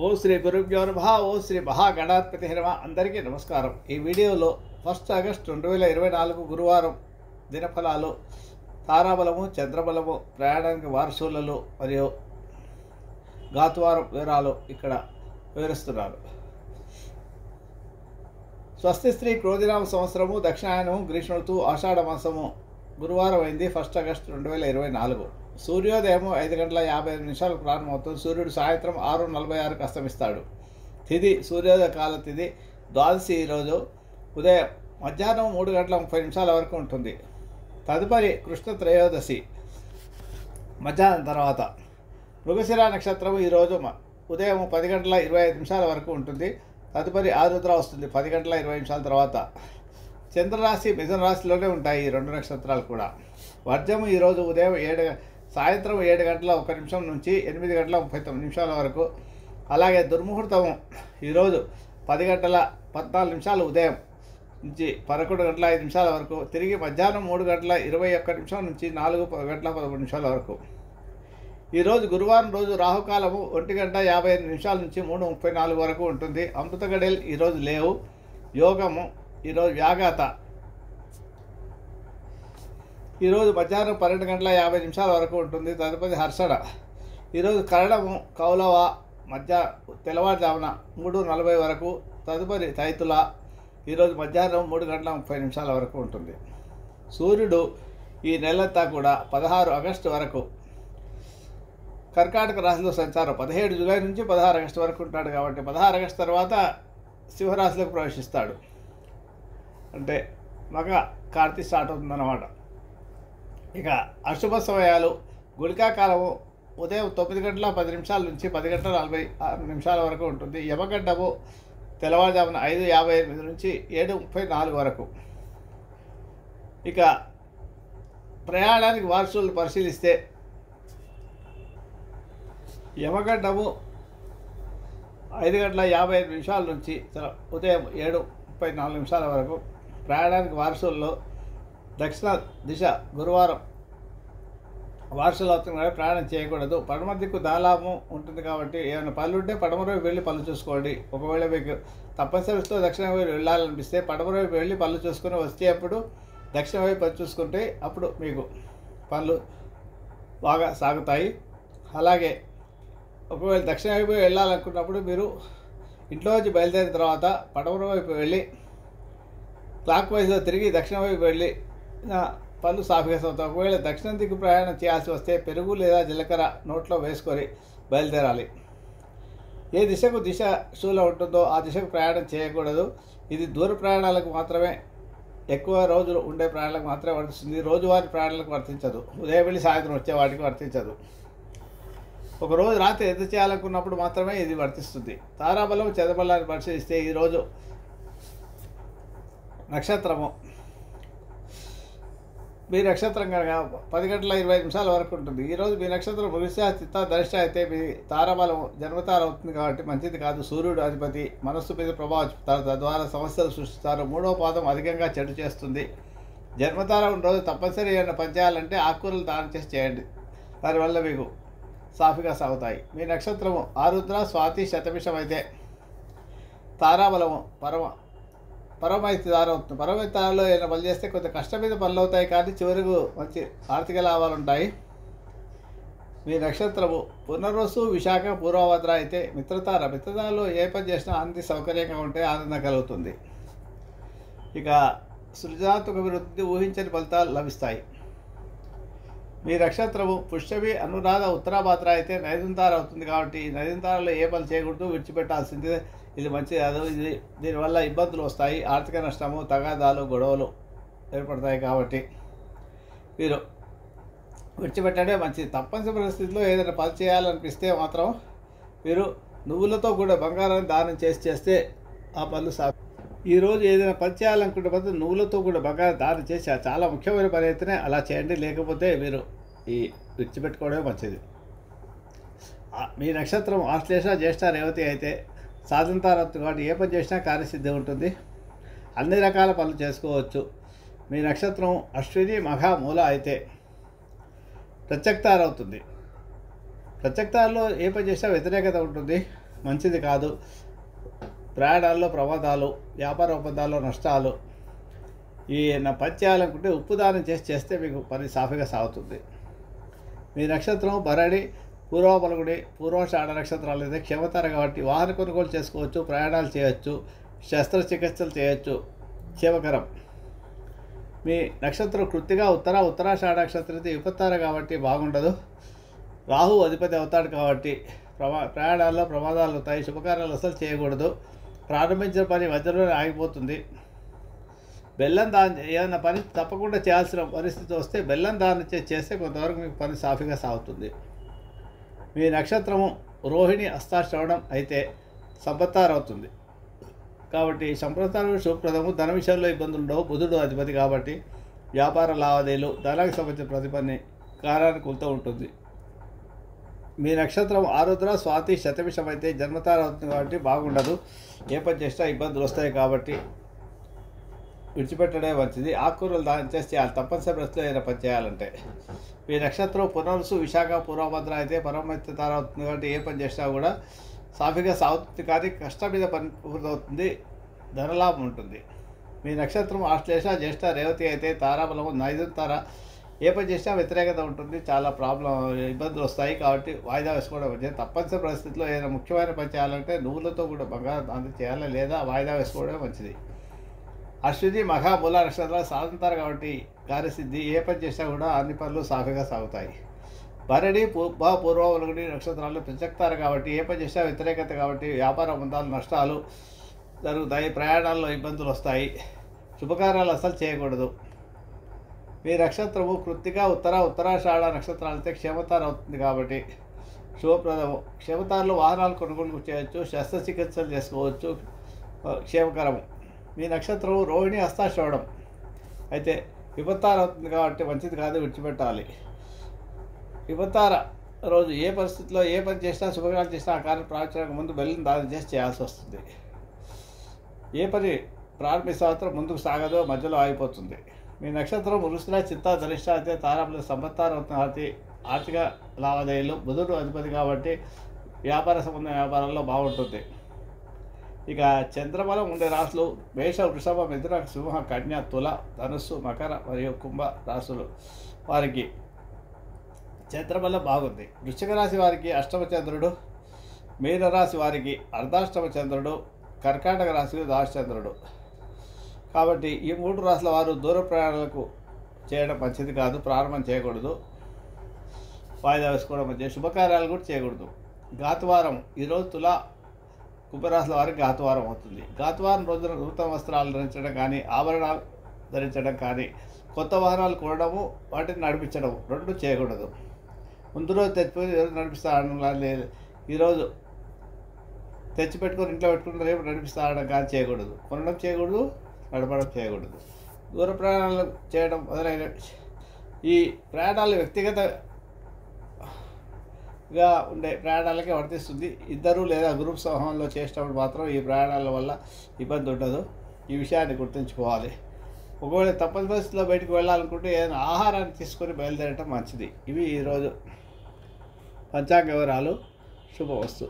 ఓ శ్రీ గురుభ్యో నమః. ఓ శ్రీ మహాగణాధిపతి నమః. అందరికీ నమస్కారం. ఈ వీడియోలో 1 ఆగస్టు 2024 గురువారం దినఫలాలు, తారాబలము, చంద్రబలము, ప్రయాణానికి వారసులలో మరియు గాతువారం వివరాలు ఇక్కడ వివరిస్తున్నారు. స్వస్తి స్త్రీ క్రోధినామ సంవత్సరము, దక్షిణాయనము, గ్రీష్మ ఋతువు, ఆషాఢ మాసము గురువారం అయింది 1 ఆగస్టు 2024. సూర్యోదయము 5:55 ప్రారంభమవుతుంది. సూర్యుడు సాయంత్రం 6:46 అస్తమిస్తాడు. తిథి సూర్యోదయ కాల తిథి ద్వాదశి. ఈరోజు ఉదయం మధ్యాహ్నం 3:30 వరకు ఉంటుంది. తదుపరి కృష్ణ త్రయోదశి మధ్యాహ్నం తర్వాత. మృగశిర నక్షత్రం ఈరోజు ఉదయం 10:25 వరకు ఉంటుంది. తదుపరి ఆరుద్ర వస్తుంది 10:20 తర్వాత. చంద్రరాశి మిథున రాశిలోనే ఉంటాయి ఈ రెండు నక్షత్రాలు కూడా. వర్జము ఈరోజు ఉదయం సాయంత్రం 7:01 నుంచి 8:39 వరకు. అలాగే దుర్ముహూర్తము ఈరోజు 10:14 ఉదయం నుంచి 11:05 వరకు. తిరిగి మధ్యాహ్నం 3:21 నుంచి 4:11 వరకు. ఈరోజు గురువారం రోజు రాహుకాలము 1:58 నుంచి 3:34 వరకు ఉంటుంది. అమృత గడియలు ఈరోజు లేవు. యోగము ఈరోజు వ్యాఘాత ఈరోజు మధ్యాహ్నం 12:50 వరకు ఉంటుంది. తదుపరి హర్షణ. ఈరోజు కరణము కౌలవ తెల్లవారుజామున 3:40 వరకు. తదుపరి తైతుల ఈరోజు మధ్యాహ్నం 3:30 వరకు ఉంటుంది. సూర్యుడు ఈ నెలంతా కూడా 16 ఆగస్టు వరకు కర్కాటక రాశిలో సంచారం. 17 జూలై నుంచి 16 ఆగస్టు వరకు ఉంటాడు. కాబట్టి 16 ఆగస్టు తర్వాత సింహరాశిలోకి ప్రవేశిస్తాడు. అంటే మగ కార్తీ స్టార్ట్ అవుతుందన్నమాట. ఇక అశుభ సమయాలు, గుళికా కాలము ఉదయం 9:10 నుంచి 10:46 వరకు ఉంటుంది. యమగడ్డము తెల్లవారుజామున 5:58 నుంచి 7:34 వరకు. ఇక ప్రయాణానికి వారసులను పరిశీలిస్తే యమగడ్డము 5:55 నుంచి ఉదయం 7:34 వరకు. ప్రయాణానికి వారసుల్లో దక్షిణ దిశ గురువారం వారసులు అవుతున్న ప్రయాణం చేయకూడదు. పడమ దిక్కు దాలాము ఉంటుంది కాబట్టి ఏమైనా పనులు ఉంటే పడమ వైపు వెళ్ళి పనులు చూసుకోండి. ఒకవేళ మీకు తప్పనిసరితో దక్షిణ వైపు వెళ్ళాలనిపిస్తే పడమ వైపు వెళ్ళి పనులు చూసుకొని వచ్చేటప్పుడు దక్షిణ వైపు పని చూసుకుంటే అప్పుడు మీకు పనులు బాగా సాగుతాయి. అలాగే ఒకవేళ దక్షిణ వైపు వెళ్ళాలనుకున్నప్పుడు మీరు ఇంట్లో నుంచి బయలుదేరిన తర్వాత పడమర వైపు వెళ్ళి క్లాక్ వైజ్లో తిరిగి దక్షిణ వైపు వెళ్ళి పళ్ళు సాఫీగా అవుతాయి. ఒకవేళ దక్షిణ దిక్కు ప్రయాణం చేయాల్సి వస్తే పెరుగు లేదా జీలకర్ర నోట్లో వేసుకొని బయలుదేరాలి. ఏ దిశకు దిశ శూల ఉంటుందో ఆ దిశకు ప్రయాణం చేయకూడదు. ఇది దూర ప్రయాణాలకు మాత్రమే, ఎక్కువ రోజులు ఉండే ప్రయాణాలకు మాత్రమే వర్తిస్తుంది. రోజువారీ ప్రయాణాలకు వర్తించదు. ఉదయం వెళ్ళి సాయంత్రం వచ్చే వాటికి వర్తించదు. ఒకరోజు రాత్రి ఎదురు చేయాలనుకున్నప్పుడు మాత్రమే ఇది వర్తిస్తుంది. తారాబలం, చంద్రబలాన్ని పరిశీలిస్తే ఈరోజు నక్షత్రము మీ నక్షత్రం కనుక 10:20 వరకు ఉంటుంది. ఈరోజు మీ నక్షత్రం మృగశిర, చిత్త, ధనిష్ట అయితే మీ తారాబలం జన్మతార అవుతుంది కాబట్టి మంచిది కాదు. సూర్యుడు అధిపతి మనస్సు మీద ప్రభావం చూపుతారు, తద్వారా సమస్యలు సృష్టిస్తారు. 3వ పాదం అధికంగా చెడు చేస్తుంది. జన్మతార ఉన్న రోజు తప్పనిసరి ఏమైనా పని చేయాలంటే ఆకుకూరలు దానం చేసి చేయండి. దానివల్ల మీకు సాఫీగా సాగుతాయి. మీ నక్షత్రము ఆరుద్ర, స్వాతి, శతభిషం అయితే తారాబలము పరమైతి దారి అవుతుంది. పరమైతి దారిలో ఏదైనా పనులు చేస్తే కొంత కష్టం మీద పనులు అవుతాయి, కానీ చివరకు మంచి ఆర్థిక లాభాలు ఉంటాయి. మీ నక్షత్రము పునర్వసు, విశాఖ, పూర్వభద్ర అయితే మిత్రతారలో ఏ పని చేసినా అన్ని సౌకర్యంగా ఉంటే ఆనందం కలుగుతుంది. ఇక సృజనాత్మక అభివృద్ధి, ఊహించని ఫలితాలు లభిస్తాయి. మీ నక్షత్రము పుష్యమి, అనురాధ, ఉత్తరాభద్ర అయితే నైదంతార అవుతుంది. కాబట్టి నైదంతారలో ఏ పని చేయకూడదు, విడిచిపెట్టాల్సిందే. ఇది మంచిది కాదు. దీనివల్ల ఇబ్బందులు వస్తాయి. ఆర్థిక నష్టము, తగాదాలు, గొడవలు ఏర్పడతాయి. కాబట్టి మీరు విడిచిపెట్టడే మంచిది. తప్పనిసరి పరిస్థితుల్లో ఏదైనా పని చేయాలనిపిస్తే మాత్రం మీరు నువ్వులతో కూడా బంగారాన్ని దానం చేస్తే ఆ పనులు ఈరోజు ఏదైనా పని చేయాలనుకుంటే మాత్రం నువ్వులతో కూడా బంగారం దానం చేసి చాలా ముఖ్యమైన పని అయితేనే అలా చేయండి. లేకపోతే మీరు ఈ విడిచిపెట్టుకోవడమే మంచిది. మీ నక్షత్రం ఆశ్లేష, జ్యేష్ఠ, రేవతి అయితే సాధంతారవుతుంది కాబట్టి ఏ పని చేసినా కార్యసిద్ధి ఉంటుంది. అన్ని రకాల పనులు చేసుకోవచ్చు. మీ నక్షత్రం అశ్విని, మఘ, మూల అయితే ప్రత్యక్తారవుతుంది. ప్రత్యక్తాల్లో ఏ పని చేసినా వ్యతిరేకత ఉంటుంది. మంచిది కాదు. ప్రయాణాల్లో ప్రమాదాలు, వ్యాపార ఒప్పందాల్లో నష్టాలు. ఈ పని చేయాలనుకుంటే ఉప్పు దానం చేస్తే మీకు పని సాఫీగా సాగుతుంది. మీ నక్షత్రం భరణి, పూర్వ పలుగుడి, పూర్వాషాఢ నక్షత్రాలు అయితే క్షేమతార కాబట్టి వాహన కొనుగోలు చేసుకోవచ్చు, ప్రయాణాలు చేయొచ్చు, శస్త్రచికిత్సలు చేయొచ్చు, క్షేమకరం. మీ నక్షత్రం కృత్తిగా ఉత్తరాషాఢ నక్షత్రం అయితే విపత్తార కాబట్టి బాగుండదు. రాహు అధిపతి అవుతాడు కాబట్టి ప్రయాణాల్లో ప్రమాదాలు అవుతాయి. శుభకార్యాలు అసలు చేయకూడదు. ప్రారంభించిన పని మధ్యలోనే ఆగిపోతుంది. బెల్లం దానం ఏదైనా పని తప్పకుండా చేయాల్సిన పరిస్థితి వస్తే బెల్లం దానం చేస్తే కొంతవరకు మీకు పని సాఫీగా సాగుతుంది. మీ నక్షత్రము రోహిణి, హస్తాశ్రవణం అయితే సంపత్తార అవుతుంది కాబట్టి సంప్రదాయం శుభప్రదము. ధన విషయంలో ఇబ్బందులు ఉండవు. బుధుడు అధిపతి కాబట్టి వ్యాపార లావాదేవీలు, ధనానికి సంబంధించిన ప్రతి పని కారానుకూలతో ఉంటుంది. మీ నక్షత్రం ఆరుద్ర, స్వాతి, శతభిషం అయితే జన్మతార అవుతుంది కాబట్టి బాగుండదు. ఏ పని చేసినా ఇబ్బందులు వస్తాయి కాబట్టి విడిచిపెట్టడే మంచిది. ఆకుకూరలు దానం చేసి చేయాలి తప్పనిసరి పరిస్థితిలో ఏదైనా పని చేయాలంటే. మీ నక్షత్రం పునరుసు, విశాఖ, పూర్వభద్ర అయితే పరమత్య తార అవుతుంది కాబట్టి ఏ పని చేసినా కూడా సాఫీగా సాగుతుంది. కానీ కష్టం మీద పని పూర్తవుతుంది, ధనలాభం ఉంటుంది. మీ నక్షత్రం ఆశ్లేష, జ్యేష్ఠ, రేవతి అయితే తారాబలము 5 తార. ఏ పని చేసినా వ్యతిరేకత ఉంటుంది, చాలా ఇబ్బందులు వస్తాయి కాబట్టి వాయిదా వేసుకోవడం మంచిది. తప్పనిసరి పరిస్థితిలో ఏదైనా ముఖ్యమైన పని చేయాలంటే నువ్వులతో కూడా బంగారం దానం చేయాలి, లేదా వాయిదా వేసుకోవడం మంచిది. అశ్విని, మఖ, మూల నక్షత్రాలు సాధంతారు కాబట్టి కార్యసిద్ధి. ఏ పని చేసినా కూడా అన్ని పనులు సాఫీగా సాగుతాయి. భరణి, పూర్వములుగుడి నక్షత్రాలు ప్రత్యక్తారు కాబట్టి ఏ పని చేసినా వ్యతిరేకత కాబట్టి వ్యాపార ఒప్పందాలు నష్టాలు జరుగుతాయి. ప్రయాణాల్లో ఇబ్బందులు వస్తాయి. శుభకార్యాలు అసలు చేయకూడదు. మీ నక్షత్రము కృత్తిక, ఉత్తరాషాఢ నక్షత్రాలతో క్షేమతార అవుతుంది కాబట్టి శుభప్రదము. క్షేమతారలో వాహనాలు కొనుగోలు చేయవచ్చు, శస్త్రచికిత్సలు చేసుకోవచ్చు, క్షేమకరము. మీ నక్షత్రం రోహిణి, హస్తాశ్రవణం అయితే విపత్తార అవుతుంది కాబట్టి మంచిది కాదు, విడిచిపెట్టాలి. విపత్తార రోజు ఏ పరిస్థితిలో ఏ పని చేసినా శుభకార్యాలు చేసినా ఆ కార్యం ప్రారంభించడానికి ముందు బెల్లం దానం చేసి చేయాల్సి వస్తుంది. ఏ పని ప్రారంభిస్తే ముందుకు సాగదో మధ్యలో ఆగిపోతుంది. మీ నక్షత్రం వృషిక, చిత్త, ధనిష్ట అయితే తారాబల సంపత్తార అవుతుంది. ఆర్థిక లావాదేవీలు, బుధుడు అధిపతి కాబట్టి వ్యాపార సంబంధ వ్యాపారాల్లో బాగుంటుంది. ఇక చంద్రబలం ఉండే రాశులు మేష, వృషభ, మిథున, సింహ, కన్య, తుల, ధనుస్సు, మకర మరియు కుంభ రాశులు వారికి చంద్రబలం బాగుంది. వృశ్చిక రాశి వారికి అష్టమ చంద్రుడు, మీనరాశి వారికి అర్ధాష్టమ చంద్రుడు, కర్కాటక రాశికి ద్వాదశచంద్రుడు. కాబట్టి ఈ 3 రాశుల వారు దూర ప్రయాణాలకు చేయడం మంచిది కాదు, ప్రారంభం చేయకూడదు, వాయిదా వేసుకోవడం మంచిది. శుభకార్యాలు కూడా చేయకూడదు. ఘాతువారం ఈరోజు తుల, కుంభరాశుల వారికి ఘాతువారం అవుతుంది. ఘాతువారం రోజున నూతన వస్త్రాలు ధరించడం కానీ, ఆభరణాలు ధరించడం కానీ, కొత్త వాహనాలు కొనడము, వాటిని నడిపించడం 2 చేయకూడదు. ముందు రోజు తెచ్చిపోయి ఈరోజు నడిపిస్తాడు, ఈరోజు తెచ్చిపెట్టుకొని ఇంట్లో పెట్టుకుని రేపు నడిపిస్తాడడం కానీ చేయకూడదు. కొనడం చేయకూడదు, నడపడం చేయకూడదు. దూర ప్రయాణాలు చేయడం మొదలైన ఈ ప్రయాణాలు వ్యక్తిగతంగా ఉండే ప్రయాణాలకే వర్తిస్తుంది. ఇద్దరు లేదా గ్రూప్ సమూహంలో చేసేటప్పుడు మాత్రం ఈ ప్రయాణాల వల్ల ఇబ్బంది ఉండదు. ఈ విషయాన్ని గుర్తుంచుకోవాలి. ఒకవేళ తప్పని పరిస్థితిలో బయటకు వెళ్ళాలనుకుంటే ఏదైనా ఆహారాన్ని తీసుకొని బయలుదేరటం మంచిది. ఇవి ఈరోజు పంచాంగ వివరాలు. శుభవస్తు.